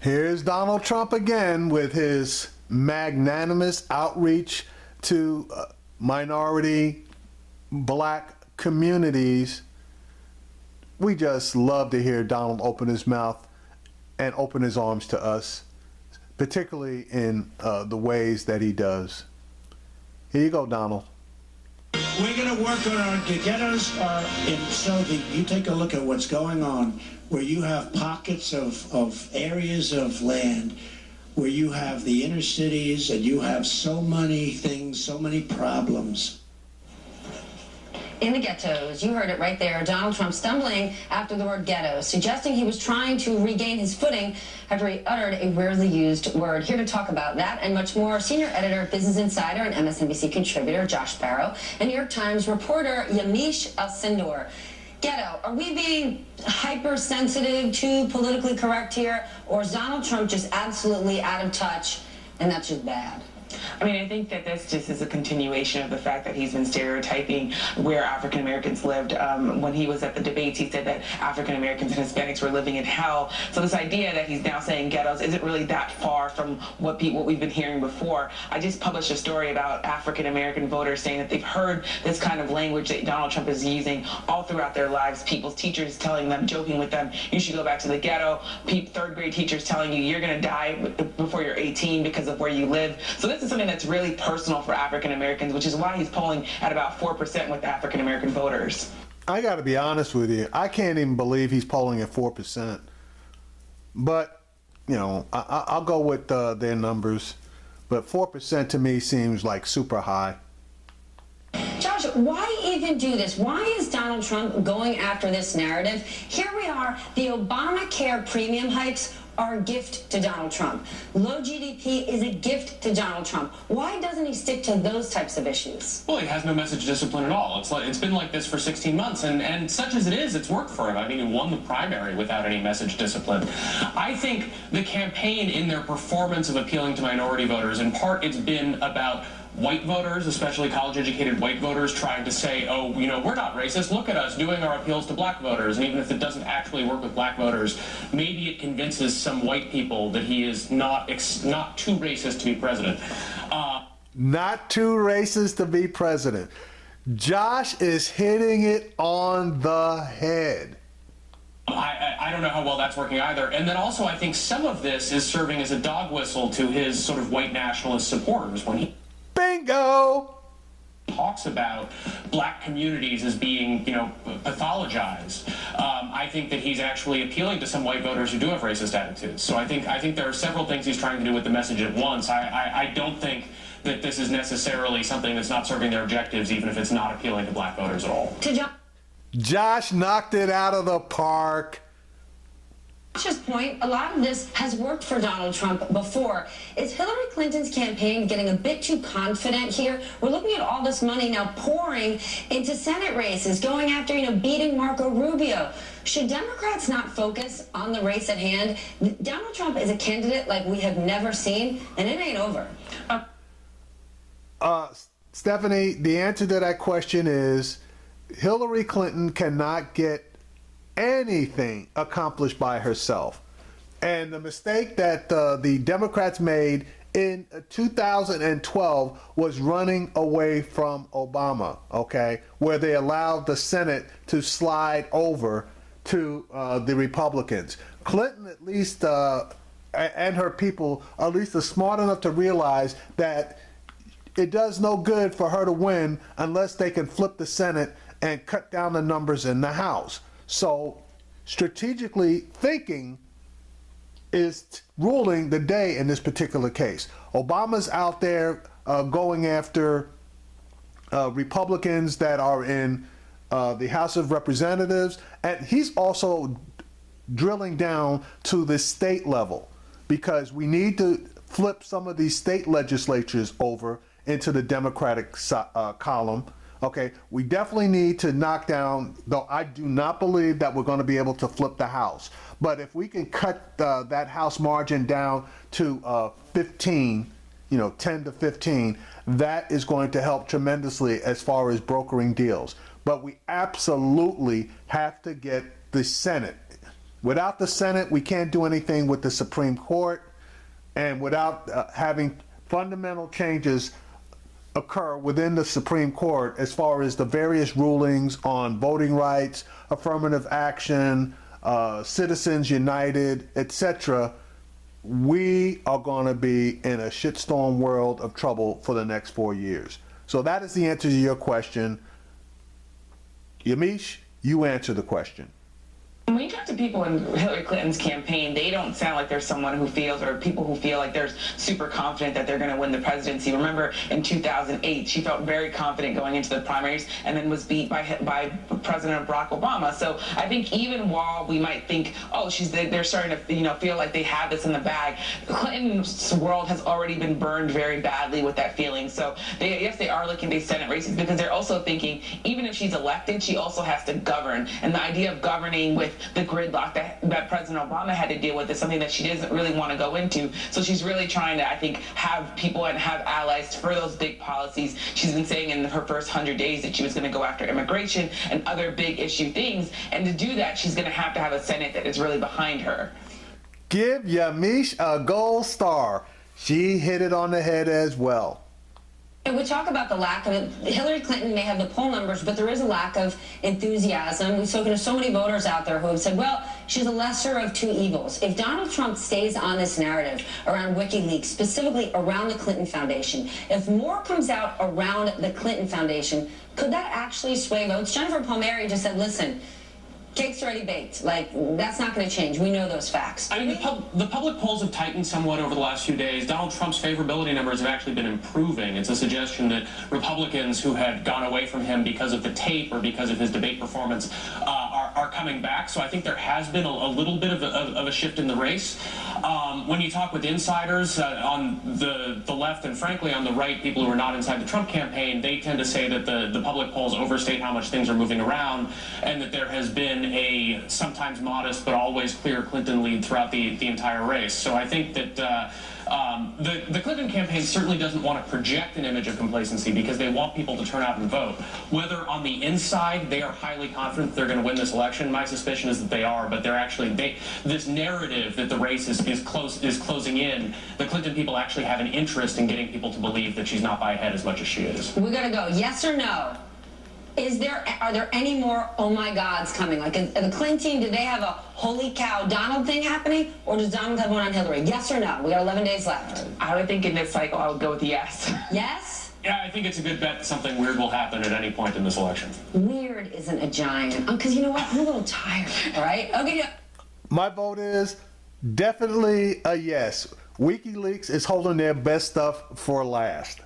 Here's Donald Trump again with his magnanimous outreach to minority black communities. We just love to hear Donald open his mouth and open his arms to us, particularly in the ways that he does. Here you go, Donald. We're going to work on the ghettos so you take a look at what's going on, where you have pockets of areas of land, where you have the inner cities, and you have so many things, so many problems. In the ghettos, you heard it right there, Donald Trump stumbling after the word ghetto, suggesting he was trying to regain his footing after he uttered a rarely used word. Here to talk about that and much more, senior editor, Business Insider, and MSNBC contributor Josh Barrow, and New York Times reporter Yamiche Alcindor. Ghetto, are we being hypersensitive, too politically correct here, or is Donald Trump just absolutely out of touch, and that's just bad? I mean, I think that this just is a continuation of the fact that he's been stereotyping where African Americans lived. When he was at the debates, he said that African Americans and Hispanics were living in hell. So this idea that he's now saying ghettos isn't really that far from what we've been hearing before. I just published a story about African American voters saying that they've heard this kind of language that Donald Trump is using all throughout their lives. People's teachers telling them, joking with them, you should go back to the ghetto. Third grade teachers telling you you're going to die before you're 18 because of where you live. So this is something that's really personal for African Americans, which is why he's polling at about 4% with African American voters. I got to be honest with you. I can't even believe he's polling at 4%. But, you know, I'll go with their numbers. But 4% to me seems like super high. Josh, why even do this? Why is Donald Trump going after this narrative? Here we are, the Obamacare premium hikes are a gift to Donald Trump. Low GDP is a gift to Donald Trump. Why doesn't he stick to those types of issues? Well, he has no message discipline at all. It's been like this for 16 months, and such as it is, it's worked for him. I mean, he won the primary without any message discipline. I think the campaign, in their performance of appealing to minority voters, in part it's been about white voters, especially college-educated white voters, trying to say, oh, you know, we're not racist. Look at us doing our appeals to black voters. And even if it doesn't actually work with black voters, maybe it convinces some white people that he is not too racist to be president. Not too racist to be president. Josh is hitting it on the head. I don't know how well that's working either. And then also I think some of this is serving as a dog whistle to his sort of white nationalist supporters when he Bingo! talks about black communities as being, you know, pathologized. I think that he's actually appealing to some white voters who do have racist attitudes. So I think there are several things he's trying to do with the message at once. I don't think that this is necessarily something that's not serving their objectives, even if it's not appealing to black voters at all. Josh knocked it out of the park. Josh's point, a lot of this has worked for Donald Trump before. Is Hillary Clinton's campaign getting a bit too confident here? We're looking at all this money now pouring into Senate races, going after, beating Marco Rubio. Should Democrats not focus on the race at hand? Donald Trump is a candidate like we have never seen, and it ain't over. Stephanie, the answer to that question is Hillary Clinton cannot get anything accomplished by herself. And the mistake that the Democrats made in 2012 was running away from Obama, okay, where they allowed the Senate to slide over to the Republicans. Clinton, at least, and her people, at least, are smart enough to realize that it does no good for her to win unless they can flip the Senate and cut down the numbers in the House. So strategically thinking is ruling the day in this particular case. Obama's out there going after Republicans that are in the House of Representatives, and he's also drilling down to the state level because we need to flip some of these state legislatures over into the Democratic column. Okay, we definitely need to knock down, though I do not believe that we're going to be able to flip the House. But if we can cut that House margin down to 15, 10 to 15, that is going to help tremendously as far as brokering deals. But we absolutely have to get the Senate Without the Senate, we can't do anything with the Supreme Court, and without having fundamental changes occur within the Supreme Court as far as the various rulings on voting rights, affirmative action, Citizens United, etc., we are going to be in a shitstorm world of trouble for the next 4 years. So that is the answer to your question. Yamiche, you answer the question. When you talk to people in Hillary Clinton's campaign, they don't sound like there's someone who feels, or people who feel like they're super confident that they're going to win the presidency. Remember, in 2008, she felt very confident going into the primaries and then was beat by President Barack Obama. So I think even while we might think, oh, they're starting to feel like they have this in the bag, Clinton's world has already been burned very badly with that feeling. So yes, they are looking at Senate races because they're also thinking, even if she's elected, she also has to govern. And the idea of governing with the gridlock that President Obama had to deal with is something that she doesn't really want to go into. So she's really trying to, I think, have people and have allies for those big policies. She's been saying in her first 100 days that she was going to go after immigration and other big issue things. And to do that, she's going to have a Senate that is really behind her. Give Yamiche a gold star. She hit it on the head as well. We talk about the lack of it. Hillary Clinton may have the poll numbers, but there is a lack of enthusiasm. We've spoken to so many voters out there who have said, well, she's a lesser of two evils. If Donald Trump stays on this narrative around WikiLeaks, specifically around the Clinton Foundation, if more comes out around the Clinton Foundation, could that actually sway votes? Jennifer Palmieri just said, listen, cake's already baked. Like, that's not going to change. We know those facts. I mean, the public polls have tightened somewhat over the last few days. Donald Trump's favorability numbers have actually been improving. It's a suggestion that Republicans who had gone away from him because of the tape or because of his debate performance are coming back. So I think there has been a little bit of a shift in the race. When you talk with insiders on the left and frankly on the right, people who are not inside the Trump campaign, they tend to say that the public polls overstate how much things are moving around and that there has been a sometimes modest but always clear Clinton lead throughout the entire race. So I think that the Clinton campaign certainly doesn't want to project an image of complacency because they want people to turn out and vote. Whether on the inside they are highly confident they're going to win this election, my suspicion is that they are, but they're actually, this narrative that the race is closing in, the Clinton people actually have an interest in getting people to believe that she's not by a head as much as she is. We got to go. Yes or no? Are there any more oh my gods coming? Like in the Clinton team, did they have a holy cow Donald thing happening, or does Donald have one on Hillary? Yes or no? We got 11 days left. I would think in this cycle I would go with yes. Yes? Yeah, I think it's a good bet that something weird will happen at any point in this election. Weird isn't a giant. Because you know what? I'm a little tired, all right? Okay. My vote is definitely a yes. WikiLeaks is holding their best stuff for last.